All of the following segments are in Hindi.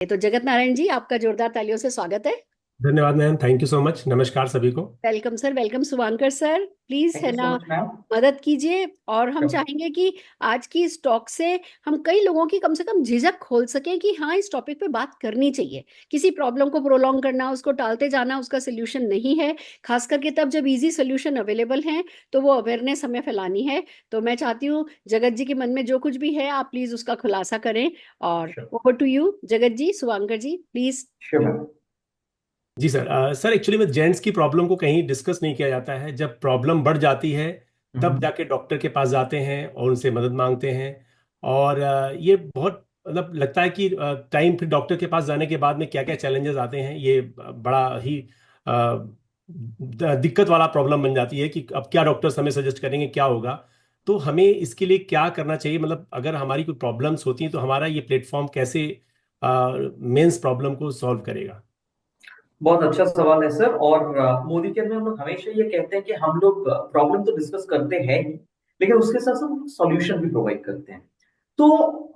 तो जगत नारायण जी, आपका जोरदार तालियों से स्वागत है। धन्यवाद ma'am, thank you so much. नमस्कार सभी को। Welcome sir, welcome. Shubhankar sir, please thank है यू सो ना, मच मैम। मदद कीजिए। और हम श्योर। चाहेंगे कि आज की इस टॉक से हम कई लोगों की कम से कम झिझक खोल सकें कि हाँ, इस टॉपिक पे बात करनी चाहिए। किसी प्रॉब्लम को प्रोलॉन्ग करना, उसको टालते जाना उसका सोल्यूशन नहीं है। खास करके तब जब इजी सोल्यूशन अवेलेबल हैं, तो वो अवेयरनेस हमें फैलानी है। तो मैं चाहती हूँ जगत जी के मन में जो कुछ भी है, आप प्लीज उसका खुलासा करें। और sure. Over to you Jagat ji, Shubhankar ji, please. Sure ma'am. जी सर। सर एक्चुअली में जेंट्स की प्रॉब्लम को कहीं डिस्कस नहीं किया जाता है। जब प्रॉब्लम बढ़ जाती है तब हम्म। जाके डॉक्टर के पास जाते हैं और उनसे मदद मांगते हैं। और ये बहुत मतलब लगता है कि टाइम फिर डॉक्टर के पास जाने के बाद में क्या क्या चैलेंजेस आते हैं, ये बड़ा ही दिक्कत वाला प्रॉब्लम बन जाती है कि अब क्या डॉक्टर्स हमें सजेस्ट करेंगे, क्या होगा। तो हमें इसके लिए क्या करना चाहिए, मतलब अगर हमारी कोई प्रॉब्लम्स होती हैं तो हमारा ये प्लेटफॉर्म कैसे मेंस प्रॉब्लम को सॉल्व करेगा। बहुत अच्छा सवाल है सर। और मोदी केयर में हम लोग हमेशा ये कहते हैं कि हम लोग प्रॉब्लम तो डिस्कस करते हैं ही, लेकिन उसके साथ साथ सॉल्यूशन भी प्रोवाइड करते हैं। तो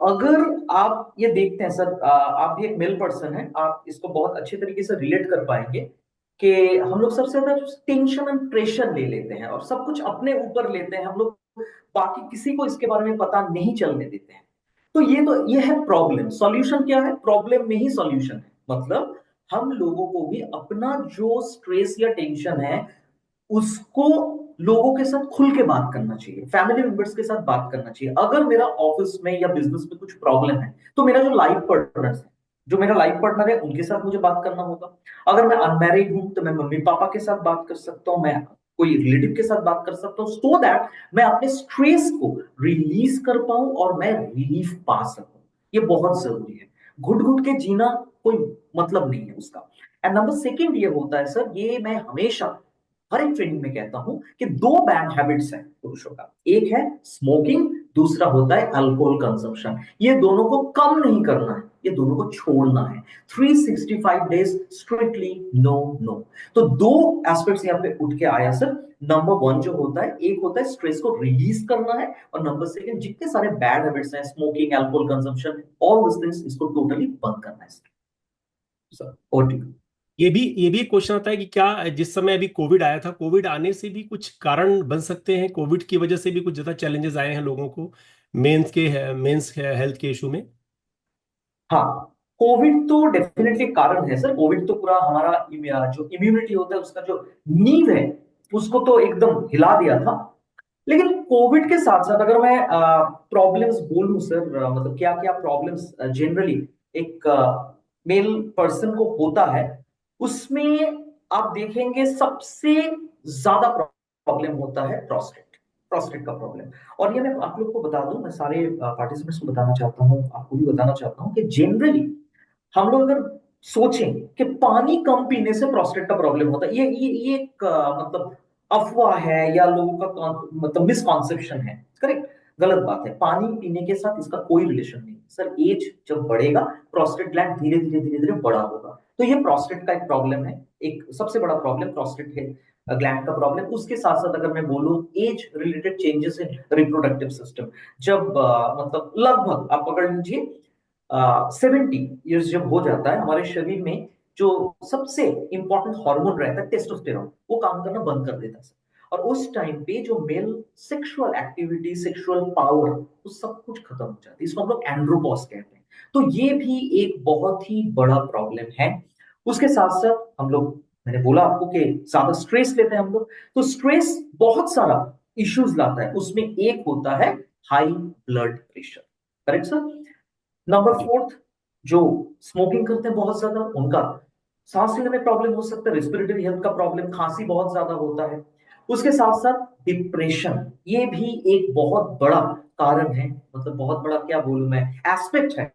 अगर आप ये देखते हैं सर, आप भी एक मेल पर्सन है, आप इसको बहुत अच्छे तरीके से रिलेट कर पाएंगे कि हम लोग सबसे ज्यादा टेंशन एंड प्रेशर ले लेते हैं और सब कुछ अपने ऊपर लेते हैं हम लोग, बाकी किसी को इसके बारे में पता नहीं चलने देते हैं। तो ये है प्रॉब्लम। सॉल्यूशन क्या है? प्रॉब्लम में ही सॉल्यूशन है। मतलब हम लोगों को भी अपना जो स्ट्रेस या टेंशन है उसको लोगों के साथ खुल के बात करना चाहिए, फैमिली मेंबर्स के साथ बात करना चाहिए। अगर मेरा ऑफिस में या बिजनेस में कुछ प्रॉब्लम है तो मेरा जो लाइफ पार्टनर है, उनके साथ मुझे बात करना होगा। अगर मैं अनमैरिड हूं तो मैं मम्मी पापा के साथ बात कर सकता हूं, मैं कोई रिलेटिव के साथ बात कर सकता हूं, सो दैट मैं अपने स्ट्रेस को रिलीज कर पाऊं और मैं रिलीफ पा सकूं। ये बहुत जरूरी है। घुट घुट के जीना कोई मतलब नहीं है उसका। एंड नंबर सेकंड ये होता है सर, ये मैं हमेशा हर एक ट्रेनिंग में कहता हूं कि दो बैड हैबिट्स हैं पुरुषों का। एक है स्मोकिंग, दूसरा होता है अल्कोहल कंजम्पशन। ये दोनों को कम नहीं करना है, ये दोनों को छोड़ना है। 365 डेज स्ट्रिक्टली नो नो। तो दो एस्पेक्ट्स यहाँ पे उठ के आया सर। नंबर वन जो होता है, एक होता है स्ट्रेस को रिलीज करना है, और नंबर सेकंड जितने सारे बैड हैबिट्स हैं, smoking, alcohol consumption, all this things, इसको टोटली बंद करना है सर। और ये भी एक क्वेश्चन आता है कि क्या जिस समय अभी कोविड आया था, कोविड आने से भी कुछ कारण बन सकते हैं, कोविड की वजह से भी कुछ ज्यादा चैलेंजेस आए हैं लोगों को मेंस हेल्थ के इशू में। हाँ, कोविड तो डेफिनेटली कारण है सर। कोविड तो पूरा हमारा जो इम्यूनिटी होता है उसका जो नींव है उसको तो एकदम हिला दिया था। लेकिन कोविड के साथ साथ अगर मैं प्रॉब्लम्स बोलूं सर, मतलब क्या क्या प्रॉब्लम्स जनरली एक मेल पर्सन को होता है, उसमें आप देखेंगे सबसे ज्यादा प्रॉब्लम होता है प्रोस्टेट। प्रोस्टेट का प्रॉब्लम। और ये मैं आप लोग को बता दूं, मैं सारे पार्टिसिपेंट्स को बताना चाहता हूँ, आपको भी बताना चाहता हूँ कि जनरली हम लोग अगर सोचें कि पानी कम पीने से प्रोस्टेट का प्रॉब्लम होता है, ये एक मतलब अफवाह है या लोगों का मतलब मिसकॉन्सेप्शन है। करेक्ट? गलत बात है। पानी पीने के साथ इसका कोई रिलेशन नहीं सर। एज जब बढ़ेगा प्रोस्टेट ग्लैंड धीरे धीरे बड़ा होगा। तो ये प्रोस्टेट का एक प्रॉब्लम है, एक सबसे बड़ा प्रॉब्लम प्रोस्टेट है, ग्लैंड का प्रॉब्लम। उसके साथ साथ अगर मैं बोलूं age related changes in reproductive system, जब मतलब लगभग आप पकड़ लीजिए 70 ईयर्स जब हो जाता है, हमारे शरीर में जो सबसे इंपॉर्टेंट हार्मोन रहता है टेस्टोस्टेरोन, वो काम करना बंद कर देता है। और उस टाइम पे जो male sexual activity, sexual power, वो सब कुछ खत्म हो जाती है। इसको हम लोग एंड्रोपॉज कहते हैं। तो ये भी एक बहुत ही बड़ा प्रॉब्लम है। उसके साथ साथ हम लोग, मैंने बोला आपको कि ज्यादा स्ट्रेस लेते हैं हम लोग, तो स्ट्रेस बहुत सारा इश्यूज लाता है। उसमें एक होता है high blood pressure. Correct sir? Number जी। फोर्थ, जो स्मोकिंग करते हैं बहुत ज्यादा, उनका सांस लेने में प्रॉब्लम हो सकता है, रेस्पिरेटरी हेल्थ का प्रॉब्लम, खांसी बहुत ज्यादा होता है। उसके साथ साथ डिप्रेशन, ये भी एक बहुत बड़ा कारण है। मतलब बहुत बड़ा क्या बोलूं मैं, एस्पेक्ट है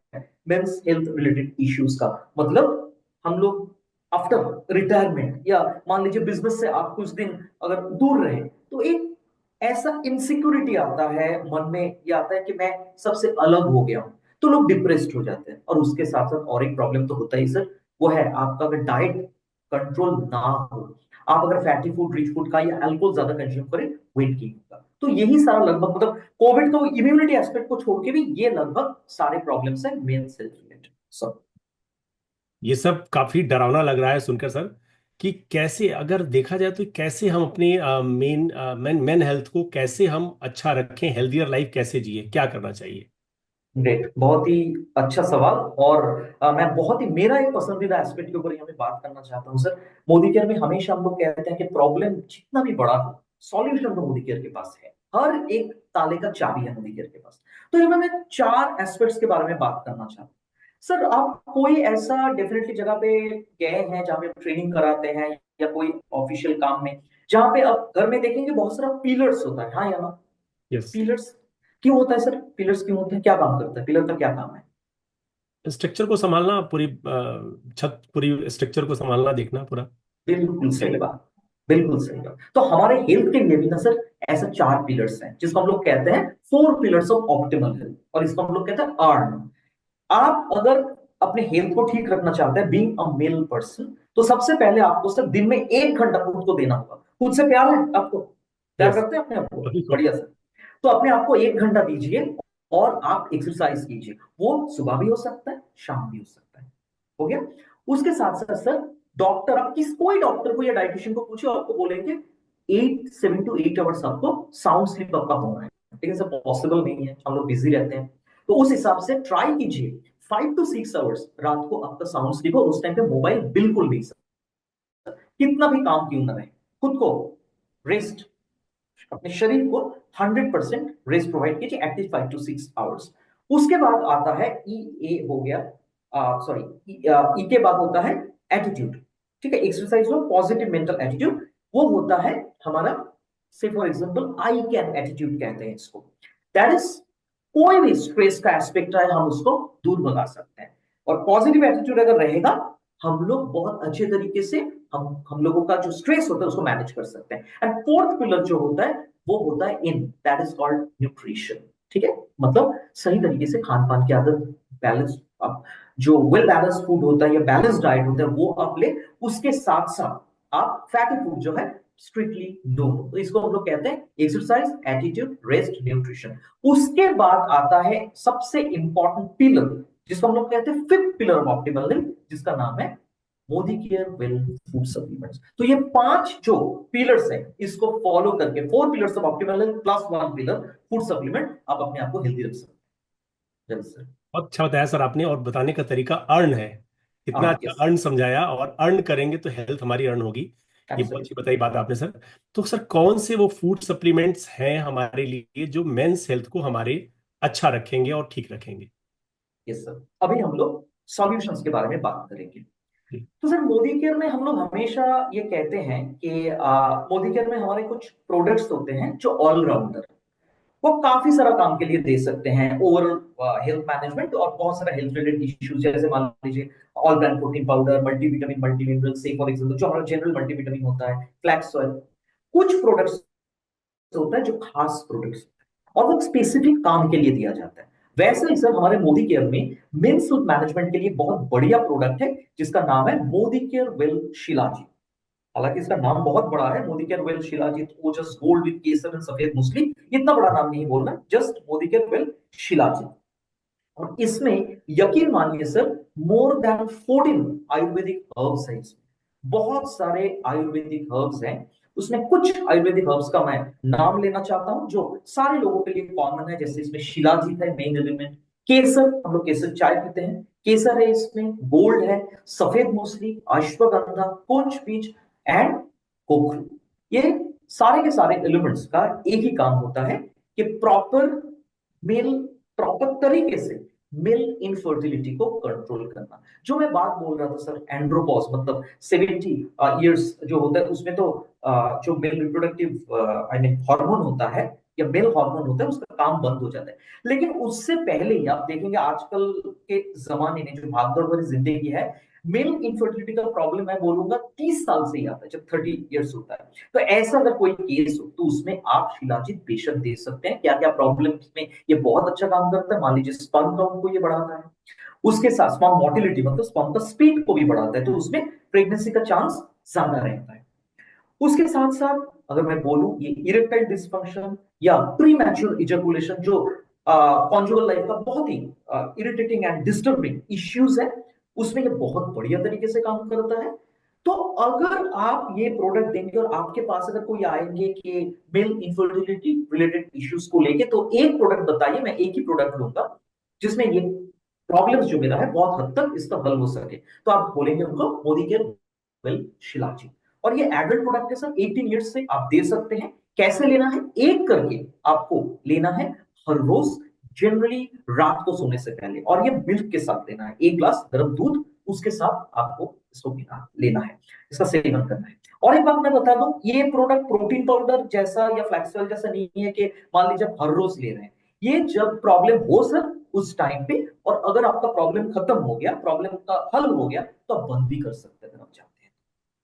मेंस हेल्थ रिलेटेड इश्यूज का। मतलब हम लोग आफ्टर रिटायरमेंट या मान लीजिए बिजनेस से आप कुछ दिन अगर दूर रहे, तो एक ऐसा इनसिक्योरिटी आता है मन में, ये आता है कि मैं सबसे अलग हो गया हूं। तो लोग डिप्रेस्ड हो जाते हैं। और उसके साथ साथ और एक प्रॉब्लम तो होता ही सर, वो है आपका अगर डाइट कंट्रोल ना हो, आप अगर फैटी फूड, रिच फूड का या अल्कोहल ज्यादा कंज्यूम करें, वेट गेन होगा। तो यही सारा लगभग, मतलब कोविड तो इम्यूनिटी एस्पेक्ट को छोड़ के भी ये लगभग सारे प्रॉब्लम्स हैं मेन सेल्फ रिलेटेड सब। ये सब काफी डरावना लग रहा है सुनकर सर, कि कैसे अगर देखा जाए तो कैसे हम अपने मेन मेन मेन हेल्थ को कैसे हम अच्छा रखें, हेल्दियर लाइफ कैसे जिए, क्या करना चाहिए? ग्रेट, बहुत ही अच्छा सवाल। और मैं बहुत ही मेरा एक पसंदीदा एस्पेक्ट के ऊपर यहाँ पे बात करना चाहता हूँ सर। मोदी केयर में हमेशा हम लोग कहते हैं कि प्रॉब्लम जितना भी बड़ा हो, सॉल्यूशन तो मोदी केयर के पास है। हर एक ताले का चाबी है मोदी केयर के पास। तो यहाँ मैं 4 एस्पेक्ट्स के बारे में बात करना चाहता हूँ। सर, आप कोई ऐसा डेफिनेटली जगह पे गए हैं जहाँ पे ट्रेनिंग कराते हैं, या कोई ऑफिशियल काम में, जहाँ पे आप घर में देखेंगे बहुत सारा पिलर्स होता है, हाँ या ना? यस। पिलर्स क्यों होता है सर? पिलर्स क्यों होते हैं? क्या काम करता है पिलर का? क्या काम है? स्ट्रक्चर को संभालना, पूरी छत, पूरी स्ट्रक्चर को संभालना, देखना पूरा। बिल्कुल सही बात, बिल्कुल सही बात। तो हमारे हेल्थ के लिए भी ना सर ऐसा 4 पिलर्स हैं, जिसको हम लोग कहते हैं 4 पिलर्स ऑफ ऑप्टिमल हेल्थ, और इसको हम लोग कहते हैं अर्न। आप अगर अपने हेल्थ को ठीक रखना चाहते हैं, बीइंग अ मेल पर्सन, तो सबसे पहले आपको सर दिन में 1 घंटा खुद को देना होगा। खुद से प्यार है आपको? प्यार यस। करते हैं अपने आप को? अभी तो। बढ़िया सर। तो अपने आप को 1 घंटा दीजिए, और आप एक्सरसाइज कीजिए। वो सुबह भी हो सकता है, शाम भी हो सकता है। हो गया? उसके साथ साथ सर, डॉक्टर, आप किस कोई डॉक्टर को या डाइटिशियन को पूछिए, आपको बोलेंगे 7 to 8 आवर्स आपको साउंड स्लीप आपका होना है। लेकिन सर पॉसिबल नहीं है, हम लोग बिजी रहते हैं। तो उस हिसाब से ट्राई कीजिए 5 to 6 आवर्स रात को आपका साउंड स्लीप हो। उस टाइम पे मोबाइल बिल्कुल नहीं सर। कितना भी काम क्यों ना रहे, खुद को रेस्ट, अपने शरीर को 100% रेस्ट प्रोवाइड कीजिए, एटलीस्ट 5 to 6 आवर्स। उसके बाद आता है ई ए हो गया, सॉरी, ई के बाद होता है एटीट्यूड। ठीक है? एक्सरसाइज हो, पॉजिटिव मेंटल एटीट्यूड, वो होता है हमारा, से for example I can attitude कहते हैं इसको। दैट इज, कोई भी स्ट्रेस का एस्पेक्ट है हम उसको दूर भगा सकते हैं। और पॉजिटिव एटीट्यूड अगर रहेगा, हम लोग बहुत अच्छे तरीके से हम लोगों का जो स्ट्रेस होता है उसको मैनेज कर सकते हैं। एंड फोर्थ पिलर जो होता है वो होता है इन, दैट इज कॉल्ड न्यूट्रिशन। ठीक है? मतलब सही तरीके से खान पान की आदत, बैलेंस, जो वेल बैलेंस फूड होता है या बैलेंस डाइट होता है वो आप ले। उसके साथ साथ आप फैटी फूड जो है स्ट्रिक्टली नो। तो इसको हम लोग कहते हैं एक्सरसाइज, एटीट्यूड, रेस्ट, न्यूट्रिशन। उसके बाद आता है सबसे इंपॉर्टेंट पिलर, जिसको हम लोग कहते हैं fifth pillar of optimal health, जिसका नाम है Modi care well food supplements. तो ये 5 जो पिलर्स हैं, इसको फॉलो करके 4 pillars of optimal health plus 1 pillar food supplement, आप अपने आप को हेल्दी रख सकते हैं। सर, बहुत अच्छा बताया सर आपने, और बताने का तरीका अर्न है। इतना हाँ, अच्छा यस, अर्न समझाया, और अर्न करेंगे तो हेल्थ हमारी अर्न होगी। ये बहुत अच्छी एब्सोल्युटली। बताई बात आपने सर। तो सर कौन से वो फूड सप्लीमेंट्स हैं हमारे लिए जो मेंस हेल्थ को हमारे अच्छा रखेंगे और ठीक रखेंगे? यस सर, अभी हम लोग सॉल्यूशंस के बारे में बात करेंगे। जी। तो सर, मोदी केयर में हम लोग हमेशा ये कहते हैं कि मोदी केयर में हमारे कुछ प्रोडक्ट्स होते हैं जो ऑलराउंडर, वो काफी सारा काम के लिए दे सकते हैं, ओवरऑल हेल्थ मैनेजमेंट और बहुत सारा हेल्थ रिलेटेड इश्यूज, जैसे मान लीजिए all brand protein powder, multivitamin, multi mineral, से फॉर एग्जांपल जो हमारा जनरल मल्टीविटामिन होता है, फ्लैक्स ऑयल। कुछ प्रोडक्ट्स होता है जो खास प्रोडक्ट्स और वो स्पेसिफिक काम के लिए दिया जाता है। वैसे ही सर हमारे मोदी केयर में मेंस हेल्थ मैनेजमेंट के लिए बहुत बढ़िया प्रोडक्ट है, जिसका नाम है मोदी केयर वेल शिलाजी। हालांकि इसका नाम बहुत बड़ा है, Modi care well shilajit, Ojas gold with Kesar and सफेद मूसली। इतना बड़ा नाम नहीं बोलना, just Modi care well shilajit. और इसमें यकीन मानिए sir, more than 14 Ayurvedic herbs है इसमें। बहुत सारे आयुर्वेदिक हर्ब्स हैं। उसमें कुछ आयुर्वेदिक हर्ब्स का मैं नाम लेना चाहता हूं जो सारे लोगों के लिए कॉमन है। जैसे इसमें शिलाजीत है मेन एलिमेंट, केसर, हम लोग केसर चाय पीते हैं, केसर है इसमें, गोल्ड है, सफेद मूसली, अश्वगंधा, कुंज बीज एंड कोकरू। ये सारे के सारे एलिमेंट्स का एक ही काम होता है कि मेल प्रॉपर तरीके से मेल इनफर्टिलिटी को कंट्रोल करना। जो मैं बात बोल रहा था सर, एंड्रोपॉज, मतलब 70 इयर्स जो होता है उसमें तो जो male reproductive I mean hormone होता है या मेल हार्मोन होता है उसका काम बंद हो जाता है। लेकिन उससे पहले ही आप देखेंगे आजकल के जमाने में जो भागदौड़ भरी जिंदगी है, मेल इनफर्टिलिटी का प्रॉब्लम मैं बोलूंगा 30 साल से ही आता है, जब 30 इयर्स होता है। तो ऐसा अगर कोई केस हो तो उसमें आप शिलाजीत बेशक दे सकते हैं। क्या क्या प्रॉब्लम इसमें ये बहुत अच्छा काम करता है, मान लीजिए स्पर्म काउंट को ये बढ़ाता है, उसके साथ स्पर्म मोटिलिटी मतलब स्पर्म का स्पीड को भी बढ़ाता है, तो उसमें प्रेगनेंसी का चांस ज्यादा रहता है। उसके साथ साथ अगर मैं बोलूं, ये इरेक्टाइल डिसफंक्शन या प्री मैच्योर इजैकुलेशन, जो कॉन्जुगल लाइफ का बहुत ही इरिटेटिंग एंड डिस्टर्बिंग इश्यूज है, उसमें ये बहुत बढ़िया तरीके से काम करता है। तो अगर आप ये प्रोडक्ट देंगे और आपके पास अगर कोई आएंगे कि मेल इनफर्टिलिटी रिलेटेड इश्यूज को लेके, तो एक प्रोडक्ट बताइए, मैं एक ही प्रोडक्ट लूंगा जिसमें ये प्रॉब्लम्स जो मेरा है बहुत हद तक इसका हल हो सके। तो आप बोलेंगे उनको मोदी केयर वेल शिलाजी। और ये एडल्ट प्रोडक्ट है सर, 18 ईयर्स से आप दे सकते हैं। कैसे लेना है? एक करके आपको लेना है हर रोज, जनरली रात को सोने से पहले, और ये मिल्क के साथ लेना है, एक ग्लास गर्म दूध उसके साथ आपको इसको पीना लेना है, इसका सेवन करना है। और एक बात मैं बता दूं, ये प्रोडक्ट प्रोटीन पाउडर जैसा या फ्लैक्स ऑयल जैसा नहीं है कि मान लीजिए आप हर रोज ले रहे हैं। ये जब प्रॉब्लम हो सर उस टाइम पे, और अगर आपका प्रॉब्लम खत्म हो गया, प्रॉब्लम का हल हो गया, तो आप बंद भी कर सकते हैं अगर आप चाहते हैं।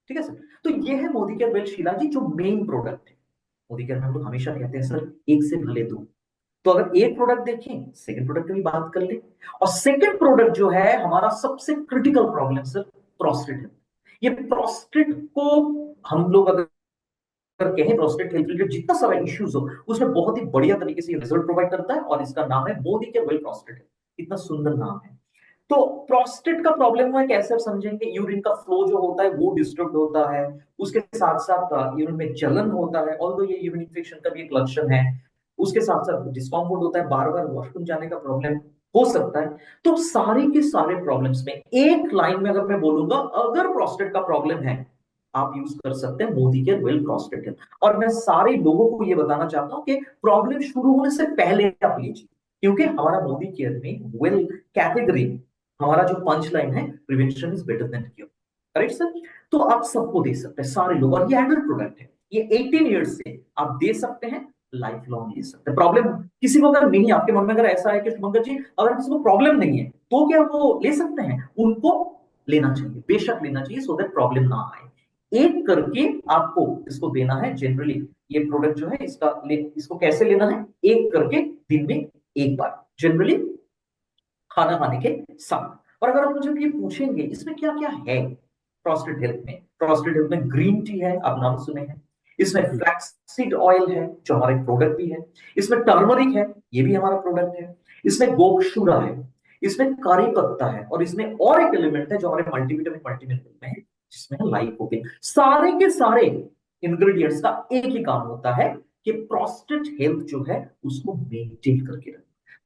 ठीक है सर। तो ये है मोदी केयर वेल शीला जी, जो मेन प्रोडक्ट है। मोदी केयर में हम लोग हमेशा कहते हैं सर, एक से भले दो। तो अगर एक प्रोडक्ट देखें, सेकंड प्रोडक्ट की भी बात कर ले। और सेकंड प्रोडक्ट जो है हमारा सबसे क्रिटिकल प्रॉब्लम सर, प्रोस्टेट है। ये प्रोस्टेट को हम लोग अगर कहें, प्रोस्टेट हेल्थ रिलेटेड जितना सारा इश्यूज हो, उसमें बहुत ही बढ़िया तरीके से रिजल्ट प्रोवाइड करता है, और इसका नाम है मोदी केयर वेल प्रोस्टेट। इतना सुंदर नाम है। तो प्रोस्टेट का प्रॉब्लम हुआ है कैसे आप समझेंगे? यूरिन का फ्लो जो होता है वो डिस्टर्ब होता है, उसके साथ साथ यूरिन में जलन होता है, ऑल्दो ये यूरिन इन्फेक्शन का भी एक लक्षण है। उसके साथ साथ डिस्कम्फर्ट होता है, बार बार वॉशरूम जाने का प्रॉब्लम हो सकता है। तो सारे के सारे प्रॉब्लम्स में एक लाइन में अगर मैं बोलूंगा, अगर प्रोस्टेट का प्रॉब्लम है, आप यूज कर सकते हैं मोदी केयर वेल प्रोस्टेट। और मैं सारे लोगों को ये बताना चाहता हूं कि प्रॉब्लम शुरू होने से पहले आप लीजिए, क्योंकि हमारा मोदी केयर में वेल कैटेगरी, हमारा जो पंच लाइन है, prevention is better than cure. Correct sir. तो आप सबको दे सकते हैं, सारे लोग, और ये एडल्ट प्रोडक्ट है, ये 18 ईयर्स से आप दे सकते हैं, लाइफ लॉन्ग ले सकते हैं। प्रॉब्लम किसी को अगर नहीं, आपके मन में अगर ऐसा है कि शुभंकर जी अगर किसी को प्रॉब्लम नहीं है, तो क्या वो ले सकते हैं? उनको लेना चाहिए, बेशक लेना चाहिए, सो दैट प्रॉब्लम ना आए। एक करके आपको इसको देना है। जनरली ये प्रोडक्ट जो है इसको कैसे लेना है? एक करके दिन में एक बार, जनरली खाना खाने के साथ। और अगर आप मुझे ये पूछेंगे इसमें क्या क्या है प्रोस्टेट हेल्थ में, प्रोस्टेट हेल्थ में ग्रीन टी है, आप नाम सुने हैं। इसमें फ्लैक्सीड ऑयल है जो हमारा प्रोडक्ट भी है। इसमें टर्मरिक है, ये भी हमारा प्रोडक्ट है। इसमें गोक्षुरा है, इसमें कारी पत्ता है, और इसमें और एक एलिमेंट है जो हमारे मल्टीविटामिन मल्टीमिनरल में है, जिसमें है लाइकोपेन। सारे के सारे इंग्रेडिएंट्स का एक ही काम होता है कि प्रोस्टेट हेल्थ जो है उसको मेंटेन करके रखना।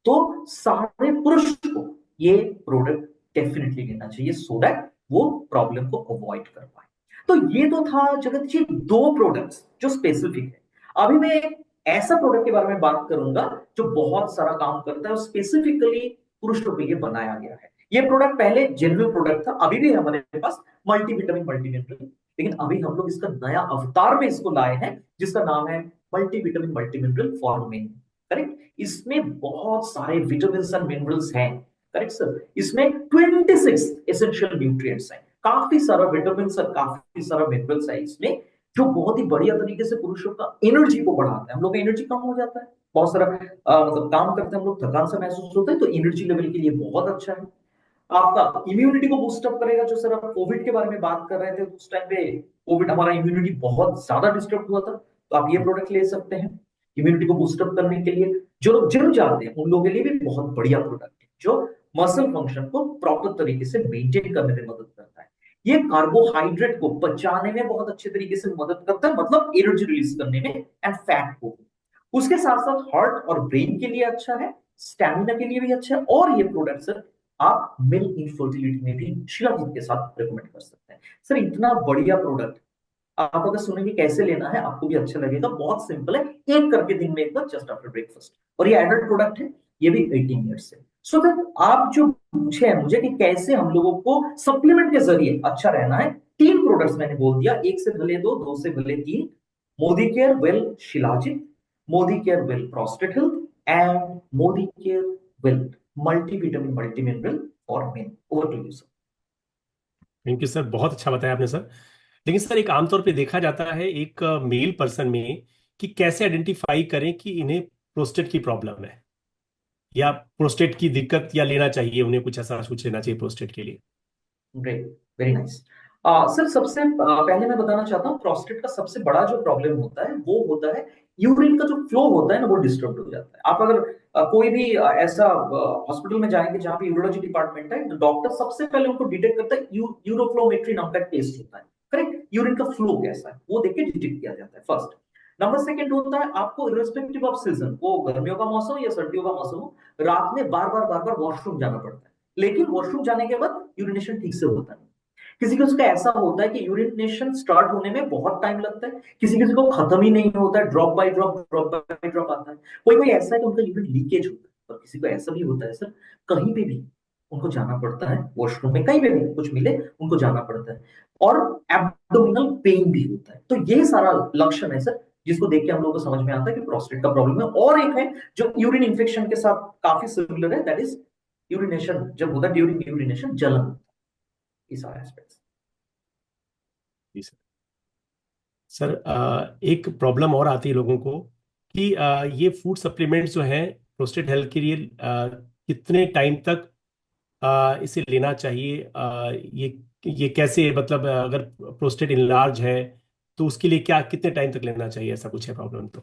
तो सारे पुरुष को ये प्रोडक्ट डेफिनेटली लेना चाहिए, सो दैट वो प्रॉब्लम को अवॉइड कर पाए। तो ये तो था जगत जी दो प्रोडक्ट्स जो स्पेसिफिक है। अभी मैं एक ऐसा प्रोडक्ट के बारे में बात करूंगा जो बहुत सारा काम करता है और स्पेसिफिकली पुरुषों के लिए बनाया गया है। ये प्रोडक्ट पहले जनरल प्रोडक्ट था, अभी भी हमारे पास मल्टीविटामिन मल्टीमिनरल, लेकिन अभी हम लोग इसका नया अवतार में इसको लाए हैं, जिसका नाम है multivitamin multimineral for main. Correct. इसमें बहुत सारे विटामिन एंड मिनरल्स हैं। Correct sir. इसमें 26 एसेंशियल न्यूट्रिएंट्स हैं, काफी सारा विटामिन और काफी सारा मिनरल्स है इसमें, जो बहुत ही बढ़िया तरीके से पुरुषों का एनर्जी को बढ़ाता है। हम लोग का एनर्जी कम हो जाता है, बहुत सारा मतलब काम करते हैं हम लोग, थकान सा महसूस होता है, तो एनर्जी लेवल के लिए बहुत अच्छा है। आपका इम्यूनिटी को बूस्टअप करेगा। जो सर आप कोविड के बारे में बात कर रहे थे, उस टाइम पे कोविड हमारा इम्यूनिटी बहुत ज्यादा डिस्टर्ब हुआ था, तो आप ये प्रोडक्ट ले सकते हैं इम्यूनिटी को बूस्टअप करने के लिए। जो लोग जिम जाते हैं उन लोगों के लिए भी बहुत बढ़िया प्रोडक्ट है, जो मसल फंक्शन को प्रॉपर तरीके से मेंटेन करने में मदद करता है। ये कार्बोहाइड्रेट को पचाने में बहुत अच्छे तरीके से मदद करता है, मतलब एनर्जी रिलीज करने में, एंड फैट को। उसके साथ साथ हार्ट और ब्रेन के लिए अच्छा है, स्टैमिना के लिए भी अच्छा है। और ये प्रोडक्ट सर आप मेल इनफर्टिलिटी में भी शिलाजीत के साथ रिकमेंड कर सकते हैं। सर इतना बढ़िया प्रोडक्ट, आप अगर सुनेंगे कैसे लेना है आपको भी अच्छा लगेगा। बहुत सिंपल है, एक करके दिन में एक बार जस्ट आफ्टर ब्रेकफास्ट। और ये एडल्ट प्रोडक्ट है, ये भी 18 ईयर्स से। सो फिर आप जो पूछे हैं मुझे कि कैसे हम लोगों को सप्लीमेंट के जरिए अच्छा रहना है, तीन प्रोडक्ट्स मैंने बोल दिया, एक से भले दो, दो से भले तीन। Modi care well shilajit, Modi care well prostate health, and Modi care well multivitamin multimineral for men. Over to you sir. Thank you sir, बहुत अच्छा बताया आपने सर। लेकिन सर एक आमतौर पे देखा जाता है एक मेल पर्सन में कि कैसे आइडेंटिफाई करें कि इन्हें प्रोस्टेट की प्रॉब्लम है या प्रोस्टेट की दिक्कत, या लेना चाहिए उन्हें कुछ ऐसा कुछ लेना चाहिए प्रोस्टेट के लिए। Great, very nice. सर सबसे पहले मैं बताना चाहता हूँ, प्रोस्टेट का सबसे बड़ा जो प्रॉब्लम होता है वो होता है यूरिन का जो फ्लो होता है ना, वो डिस्टर्ब हो जाता है। आप अगर कोई भी ऐसा हॉस्पिटल में जाएंगे जहां पे यूरोलॉजी डिपार्टमेंट है, तो डॉक्टर सबसे पहले उनको डिटेक्ट करता है, यूरोफ्लोमेट्री नाम का टेस्ट होता है, करेक्ट, यूरिन का फ्लो कैसा है वो देख के डिटेक्ट किया जाता है फर्स्ट। नंबर सेकंड होता है, आपको इर्रेस्पेक्टिव ऑफ सीजन, वो गर्मियों का मौसम हो या सर्दियों का मौसम हो, रात में बार बार वॉशरूम जाना पड़ता है, लेकिन वॉशरूम जाने के बाद यूरिनेशन ठीक से होता है। किसी किसी का ऐसा होता है कि यूरिनेशन स्टार्ट होने में बहुत टाइम लगता है, किसी किसी को खत्म ही नहीं होता है, ड्रॉप बाय ड्रॉप आता है। कोई कोई ऐसा है कि उनका यूरिन लीकेज होता है, और किसी को ऐसा भी होता है सर, कहीं पे भी उनको जाना पड़ता है वॉशरूम में, कहीं पे भी कुछ मिले उनको जाना पड़ता है, और एब्डोमिनल पेन भी होता है। तो ये सारा लक्षण है सर, जिसको देख के हम लोग को समझ में आता है कि प्रोस्टेट का प्रॉब्लम है। और एक है जो यूरिन इंफेक्शन के साथ काफी सिमिलर है, दैट इज यूरिनेशन, जब होता है ड्यूरिंग यूरिनेशन जलन, ये सारे एस्पेक्ट्स। जी सर। सर एक प्रॉब्लम और आती है लोगों को कि ये फूड सप्लीमेंट्स जो हैं प्रोस्टेट हेल्थ के लिए कितने टाइम तक इसे लेना चाहिए, ये कैसे, मतलब अगर प्रोस्टेट इनलार्ज है तो उसके लिए क्या कितने टाइम तक लेना चाहिए, ऐसा कुछ है प्रॉब्लम तो?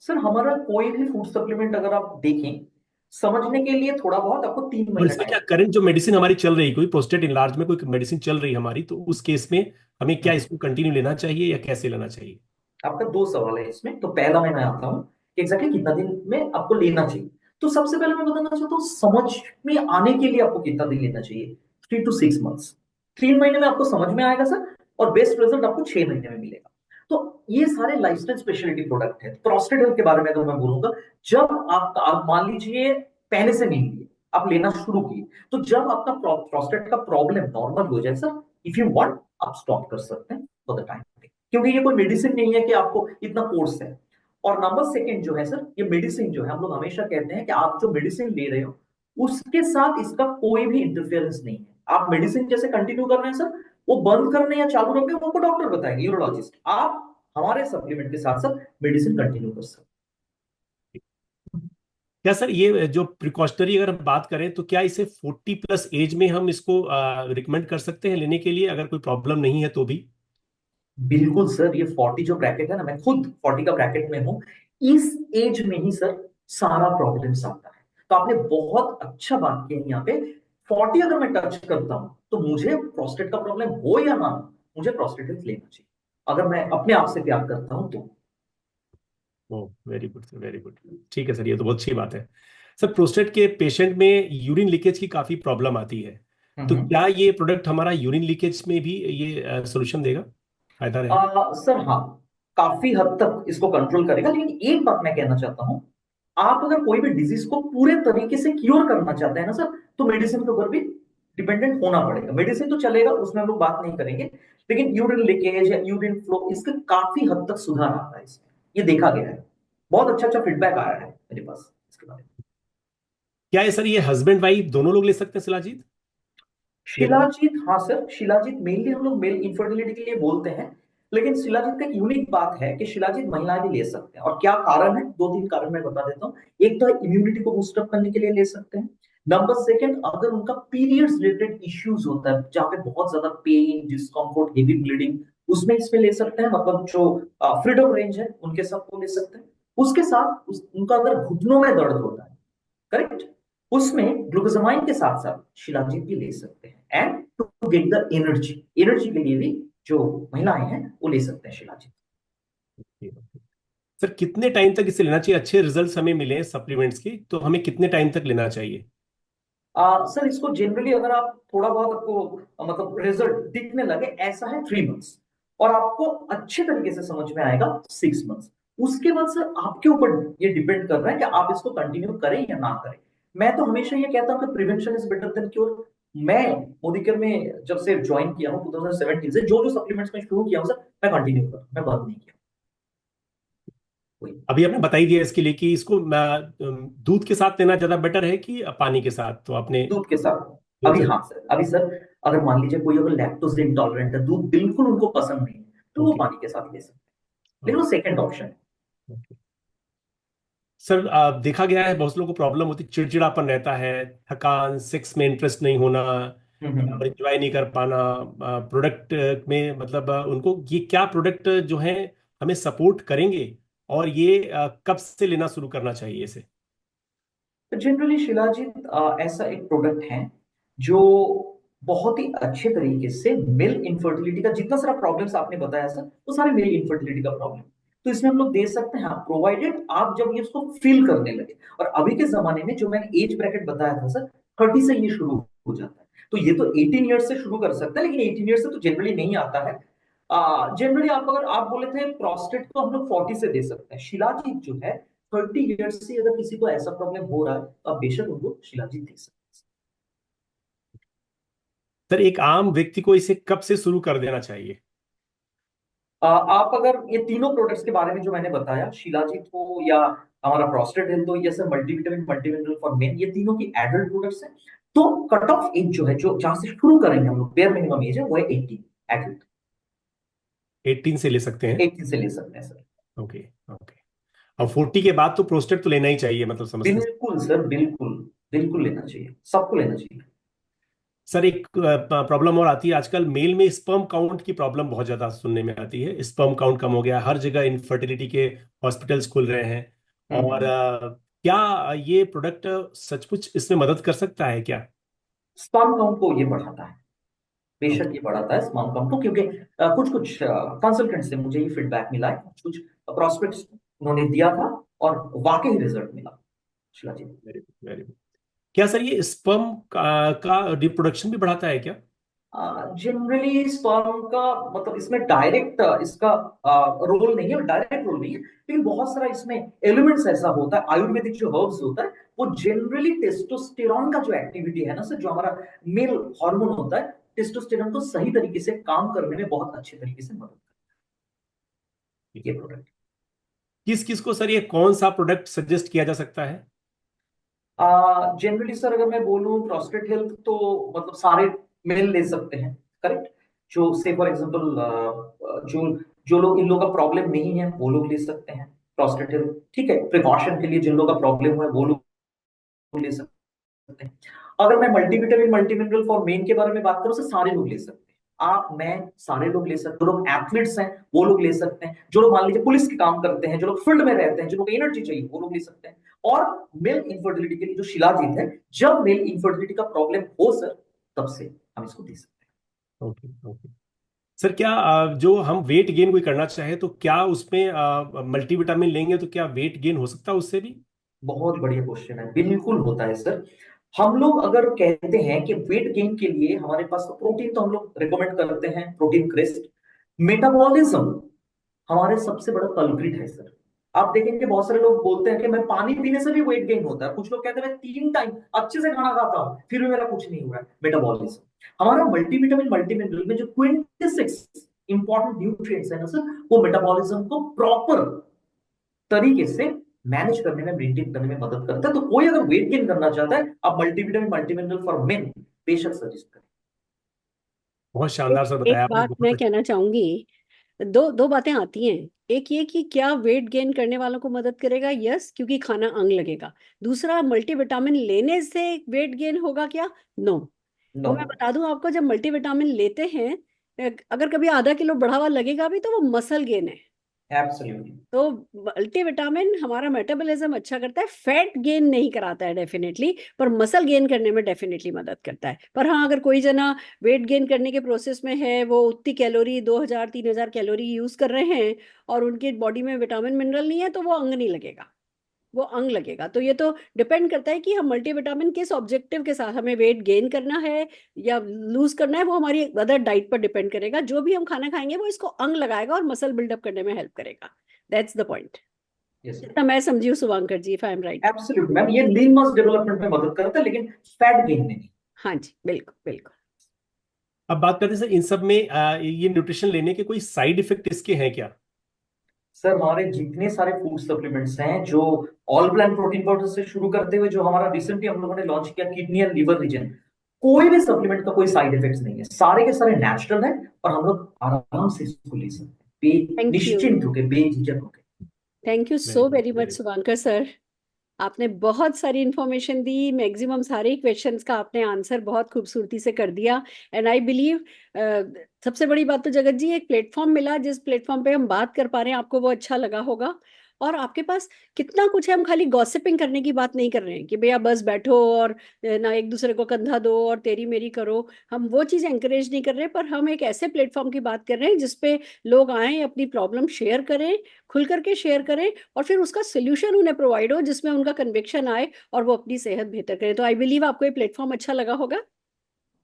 सर हमारा कोई भी फूड सप्लीमेंट अगर आप देखें, समझने के लिए थोड़ा बहुत आपको 3 महीना इसमें टाइम। क्या करंट जो मेडिसिन हमारी चल रही, कोई प्रोस्टेट इनलार्ज में कोई मेडिसिन चल रही है हमारी, तो उस केस में हमें क्या इसको कंटिन्यू लेना चाहिए या कैसे लेना चाहिए? आपका दो सवाल है इसमें, तो पहला मैं आता हूँ कि एग्जैक्टली कितना दिन में आपको लेना चाहिए। तो सबसे पहले मैं बताना चाहता हूँ, समझ में आने के लिए आपको कितना दिन लेना चाहिए, 3 to 6 months। 3 महीने में आपको समझ में आएगा सर, और बेस्ट रिजल्ट आपको 6 महीने में मिलेगा। तो ये सारे लाइफस्टाइल स्पेशलिटी प्रोडक्ट है। प्रोस्टेट हेल्थ के बारे में अगर मैं बोलूंगा, जब आप मान लीजिए पहले से नहीं लिए, आप लेना शुरू किए, तो जब आपका प्रोस्टेट का प्रॉब्लम नॉर्मल हो जाए सर, इफ यू वांट आप स्टॉप कर सकते हैं फॉर द टाइम, क्योंकि ये कोई मेडिसिन नहीं है कि आपको इतना कोर्स है। और नंबर सेकंड जो है सर, ये मेडिसिन जो है, हम लोग हमेशा कहते हैं कि आप जो मेडिसिन ले रहे हो उसके साथ इसका कोई भी इंटरफेरेंस नहीं है। आप मेडिसिन जैसे कंटिन्यू कर रहे हैं सर, वो बंद करने या चालू रखने वो आपको डॉक्टर बताएंगे, यूरोलॉजिस्ट। आप हमारे सप्लीमेंट के साथ साथ मेडिसिन कंटिन्यू कर सकते क्या सर ये जो प्रिकॉशनरी अगर हम बात करें तो क्या इसे 40+ एज में हम इसको रिकमेंड कर सकते हैं लेने के लिए, अगर कोई प्रॉब्लम नहीं है तो भी? हैं। बिल्कुल सर, ये 40 जो ब्रैकेट है ना, मैं खुद 40 का ब्रैकेट में हूं, इस एज में ही सर सारा प्रॉब्लम्स आता है। तो आपने बहुत अच्छा बात किया यहाँ पे। 40 अगर मैं टच करता हूं तो मुझे प्रोस्टेट का प्रॉब्लम हो या ना हो, मुझे प्रोस्टेटिस लेना चाहिए, अगर मैं अपने आप से प्यार करता हूं तो। Oh very good sir, very good. ठीक है सर, ये तो बहुत अच्छी बात है। सर प्रोस्टेट के पेशेंट में यूरिन लीकेज की काफी प्रॉब्लम आती है, तो हम्म। क्या ये प्रोडक्ट हमारा यूरिन लीकेज में भी ये सोल्यूशन देगा, फायदा रहेगा? सर हाँ, काफी हद तक इसको कंट्रोल करेगा, लेकिन एक बात मैं कहना चाहता हूं, आप अगर कोई भी डिजीज को पूरे तरीके से क्योर करना चाहते हैं ना सर, तो मेडिसिन के ऊपर भी डिपेंडेंट होना पड़ेगा। मेडिसिन तो चलेगा, उसमें हम लोग बात नहीं करेंगे, लेकिन यूरिन लीकेज या यूरिन फ्लो, इसका काफी हद तक सुधार आता है इसमें, ये देखा गया है। बहुत अच्छा अच्छा फीडबैक आया है मेरे पास इसके बारे में। क्या है सर, ये हस्बैंड वाइफ दोनों लोग ले सकते हैं शिलाजीत लेना? शिलाजीत, हाँ सर, शिलाजीत मेनली हम लोग मेल इंफर्टिलिटी के लिए बोलते हैं, लेकिन शिलाजीत का एक यूनिक बात है कि शिलाजीत महिलाएं भी ले सकते हैं। और क्या कारण है, 2-3 कारण मैं बता देता हूँ। एक तो इम्यूनिटी को बूस्ट अप करने के लिए ले सकते हैं। नंबर सेकंड, अगर उनका पीरियड्स रिलेटेड इश्यूज होता है, जहाँ पे बहुत ज्यादा पेन, डिस्कम्फर्ट, हेवी ब्लीडिंग, उसमें इसमें ले सकते हैं, मतलब जो फ्रीडम रेंज है उनके सबको ले सकते हैं। उसके साथ उनका अगर घुटनों में दर्द होता है, करेक्ट, उसमें ग्लूकोजामाइन के साथ साथ शिलाजीत भी ले सकते हैं। And to get the energy, energy के लिए भी जो महिलाएं हैं वो ले सकते हैं शिलाजीत। सर कितने टाइम तक इसे लेना चाहिए, अच्छे रिजल्ट्स हमें मिले सप्लीमेंट्स की तो हमें कितने टाइम तक लेना चाहिए? सर इसको जनरली अगर आप थोड़ा बहुत आपको मतलब रिजल्ट दिखने लगे, ऐसा है 3 मंथ्स, और आपको अच्छे तरीके से समझ में आएगा 6 मंथ्स। उसके बाद सर आपके ऊपर ये डिपेंड कर रहा है कि आप इसको कंटिन्यू करें या ना करें। मैं तो हमेशा ये कहता हूं कि prevention is better than cure. मैं मोदिकर में जब से ज्वाइन किया हूं 2017 से, जो जो सप्लीमेंट्स में शुरू किया हूं सर, मैं कंटिन्यू कर, मैं बंद नहीं किया। वही। अभी आपने बता ही दिया इसके लिए कि इसको दूध के साथ लेना ज्यादा बेटर है कि पानी के साथ, तो आपने दूध के साथ। दूध अभी से। हाँ सर, अभी सर अगर मान लीजिए कोई अगर लैक्टोज इंटॉलरेंट है, दूध बिल्कुल उनको पसंद नहीं है, तो वो ओके। पानी के साथ ले सकते हैं, लेकिन वो सेकंड ऑप्शन है। ओके सर, देखा गया है बहुत लोगों को प्रॉब्लम होती, चिड़चिड़ापन रहता है, थकान, सेक्स में इंटरेस्ट नहीं होना, हम्म। एंजॉय नहीं कर पाना प्रोडक्ट में, मतलब उनको ये क्या प्रोडक्ट जो है हमें सपोर्ट करेंगे, और ये कब से लेना शुरू करना चाहिए इसे? जनरली शिलाजीत ऐसा एक प्रोडक्ट है जो बहुत ही अच्छे तरीके से मेल इनफर्टिलिटी का जितना सारा प्रॉब्लम्स आपने बताया सर, वो सारे मेल इनफर्टिलिटी का प्रॉब्लम, तो इसमें हम लोग दे सकते हैं, प्रोवाइडेड आप जब ये उसको फील करने लगे। और अभी के जमाने में जो मैंने एज ब्रैकेट बताया था सर, 30 से ये शुरू हो जाता है, तो ये तो 18 ईयर्स से शुरू कर सकते हैं, लेकिन 18 ईयर्स से तो जनरली नहीं आता है। जनरली आप अगर आप बोले थे प्रोस्टेट तो हम लोग 40 से दे सकते हैं। शिलाजीत जो है 30 ईयर्स से अगर किसी को ऐसा प्रॉब्लम हो रहा है तो आप बेशक उनको शिलाजीत दे सकते सर एक आम व्यक्ति को इसे कब से शुरू कर देना चाहिए? आप अगर ये तीनों प्रोडक्ट्स के बारे में जो मैंने बताया, शिलाजीत हो या हमारा प्रोस्टेट हेल्थ हो या sir multivitamin multimineral for main, ये तीनों की एडल्ट प्रोडक्ट्स हैं, तो कट ऑफ एज जो है, जो जहां से शुरू करेंगे हम लोग, बेयर मिनिमम एज है वो है 18 एडल्ट। 18 से ले सकते हैं? 18 से ले सकते हैं सर। Okay okay. और 40 के बाद तो प्रोस्टेट तो लेना ही चाहिए, मतलब समझते हैं? बिल्कुल सर, बिल्कुल बिल्कुल लेना चाहिए, सबको लेना चाहिए। सर एक प्रॉब्लम और आती है आजकल, मेल में स्पर्म काउंट की प्रॉब्लम बहुत ज्यादा सुनने में आती है। स्पर्म काउंट कम हो गया, हर जगह इनफर्टिलिटी के हॉस्पिटल्स खुल रहे हैं। और हम्म। क्या ये प्रोडक्ट सचमुच इसमें मदद कर सकता है क्या? स्पर्म काउंट को ये बढ़ाता है, बेशक ओके। ये बढ़ाता है स्पर्म काउंट को, क्योंकि कुछ कुछ कंसल्टेंट से मुझे ये फीडबैक मिला है, कुछ कुछ प्रोस्पेक्ट्स उन्होंने दिया था और वाकई रिजल्ट मिला shilajit. Very good very good. क्या सर ये स्पर्म का रिप्रोडक्शन भी बढ़ाता है क्या? जनरली स्पर्म का मतलब इसमें डायरेक्ट इसका रोल नहीं है, डायरेक्ट रोल नहीं है, लेकिन बहुत सारा इसमें एलिमेंट्स ऐसा होता है, आयुर्वेदिक जो हर्ब्स होता है वो जनरली टेस्टोस्टेरॉन का जो एक्टिविटी है ना सर, जो हमारा मेल हार्मोन होता है, टेस्टोस्टेरॉन को सही तरीके से काम करने में बहुत अच्छे तरीके से मदद करता है ये प्रोडक्ट। किस किस को सर ये कौन सा प्रोडक्ट सजेस्ट किया जा सकता है? जनरली सर अगर मैं बोलूं प्रोस्टेट हेल्थ तो मतलब सारे मेल ले सकते हैं, करेक्ट। जो से फॉर एग्जांपल जो जो लोग, इन लोगों का प्रॉब्लम नहीं है वो लोग ले सकते हैं प्रोस्टेट हेल्थ, ठीक है। प्रिकॉशन के लिए जिन लोगों का प्रॉब्लम है वो लोग ले सकते हैं। अगर मैं मल्टीविटामिन मल्टीमिनरल फॉर मेन के बारे में बात करूं तो सारे लोग ले सकते हैं, आप मैं सारे लोग ले सकते हैं। जो लोग एथलीट्स हैं वो लोग ले सकते हैं, जो लोग मान लीजिए पुलिस के काम करते हैं, जो लोग फील्ड में रहते हैं, जो लोग एनर्जी चाहिए वो लोग ले सकते हैं। और मेल इनफर्टिलिटी के लिए जो शिलाजीत है, जब मेल इनफर्टिलिटी का प्रॉब्लम हो सर, तब से हम इसको दे सकते हैं। Okay okay. सर क्या जो हम वेट गेन कोई करना चाहे तो क्या उसमें मल्टीविटामिन लेंगे तो क्या वेट गेन हो सकता है उससे भी? बहुत बढ़िया क्वेश्चन है, बिल्कुल होता है सर। हम लोग अगर कहते हैं कि वेट गेन के लिए हमारे पास तो प्रोटीन, तो हम लोग रिकमेंड करते हैं प्रोटीन क्रेस्ट। मेटाबॉलिज्म हमारे सबसे बड़ा कल्प्रिट है सर। आप देखेंगे बहुत सारे लोग बोलते हैं कि मैं पानी पीने से भी वेट गेन होता है, कुछ लोग कहते हैं मैं 3 टाइम अच्छे से खाना खाता हूं फिर भी मेरा कुछ नहीं हो रहा है। मेटाबॉलिज्म हमारा मल्टीविटामिन मल्टीमिनरल में जो 26 इंपॉर्टेंट न्यूट्रिएंट्स है ना सर, वो मेटाबॉलिज्म को प्रॉपर तरीके से मैनेज करने में, मेंटेन करने में मदद करता है। तो कोई अगर वेट गेन करना चाहता है, आप मल्टीविटामिन मल्टीमिनरल फॉर मेन बेशक सजेस्ट करें। बहुत एक शानदार सर एक बताया आपने, बात बहुत मैं अच्छा। कहना चाहूंगी, दो दो बातें आती हैं। एक ये कि क्या वेट गेन करने वालों को मदद करेगा? यस, क्योंकि खाना अंग लगेगा। दूसरा, मल्टीविटामिन लेने से वेट गेन होगा क्या? नो। नो। वो मैं बता दूं आपको, जब मल्टीविटामिन लेते हैं, अगर कभी आधा किलो बढ़ावा लगेगा भी तो वो मसल गेन है। एब्सोल्युटली। तो मल्टीविटामिन हमारा मेटाबॉलिज्म अच्छा करता है, फैट गेन नहीं कराता है डेफिनेटली, पर मसल गेन करने में डेफिनेटली मदद करता है। पर हाँ, अगर कोई जना वेट गेन करने के प्रोसेस में है, वो उतनी कैलोरी 2000-3000 कैलोरी यूज कर रहे हैं और उनकी बॉडी में विटामिन मिनरल नहीं है, तो वो अंग नहीं लगेगा, वो अंग लगेगा। तो ये तो डिपेंड करता है कि हम मल्टीविटामिन किस ऑब्जेक्टिव के साथ, हमें वेट गेन करना है या लूज करना है, वो हमारी अदर डाइट पर डिपेंड करेगा। जो भी हम खाना खाएंगे वो इसको अंग लगाएगा और मसल बिल्डअप करने में हेल्प करेगा। दैट्स द पॉइंट, यस जितना मैं समझी हूँ Shubhankar ji, if I am right. Absolutely ma'am, ये लीन मसल डेवलपमेंट में मदद करता है, लेकिन फैट गेन में नहीं। हाँ जी, बिल्कुल बिल्कुल। अब बात करते हैं सर इन सब में ये न्यूट्रिशन लेने के कोई साइड इफेक्ट इसके हैं क्या? सर हमारे जितने सारे फूड सप्लीमेंट्स हैं, जो ऑल प्लांट प्रोटीन पाउडर से शुरू करते हुए जो हमारा रिसेंटली हम लोगों ने लॉन्च किया किडनी एंड लिवर रीजन, कोई भी सप्लीमेंट का कोई साइड इफेक्ट्स नहीं है, सारे के सारे नेचुरल है और हम लोग आराम से इसको ले सकते हैं, थैंक यू, निश्चिंत होकर, बेझिझक होकर। Thank you very so good very much very good. Shubhankar sir. आपने बहुत सारी इंफॉर्मेशन दी, मैक्सिमम सारे क्वेश्चंस का आपने आंसर बहुत खूबसूरती से कर दिया। एंड आई बिलीव सबसे बड़ी बात तो जगत जी, एक प्लेटफॉर्म मिला जिस प्लेटफॉर्म पे हम बात कर पा रहे हैं, आपको वो अच्छा लगा होगा। और आपके पास कितना कुछ है। हम खाली गॉसिपिंग करने की बात नहीं कर रहे हैं कि भैया बस बैठो और ना एक दूसरे को कंधा दो और तेरी मेरी करो, हम वो चीज़ एंकरेज नहीं कर रहे, पर हम एक ऐसे प्लेटफॉर्म की बात कर रहे हैं जिसपे लोग आए, अपनी प्रॉब्लम शेयर करें, खुल करके शेयर करें, और फिर उसका सोल्यूशन उन्हें प्रोवाइड हो जिसमें उनका कन्विक्शन आए और वो अपनी सेहत बेहतर करें। तो आई बिलीव आपको ये प्लेटफॉर्म अच्छा लगा होगा।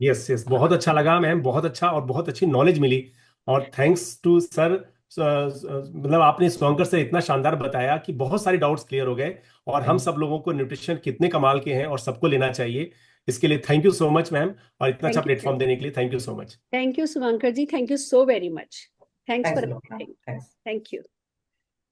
यस यस, बहुत अच्छा लगा मैम, बहुत अच्छा, और बहुत अच्छी नॉलेज मिली। और थैंक्स टू सर, मतलब आपने स्वांकर से इतना शानदार बताया कि बहुत सारे डाउट्स क्लियर हो गए, और हम सब लोगों को न्यूट्रिशन कितने कमाल के हैं और सबको लेना चाहिए। इसके लिए thank you so much ma'am, और इतना अच्छा थैंक यू प्लेटफॉर्म देने के लिए thank you so much. Thank you Shubhankar ji, thank you so very much. Thanks thanks for a lot. Everything. Thanks. Thank you.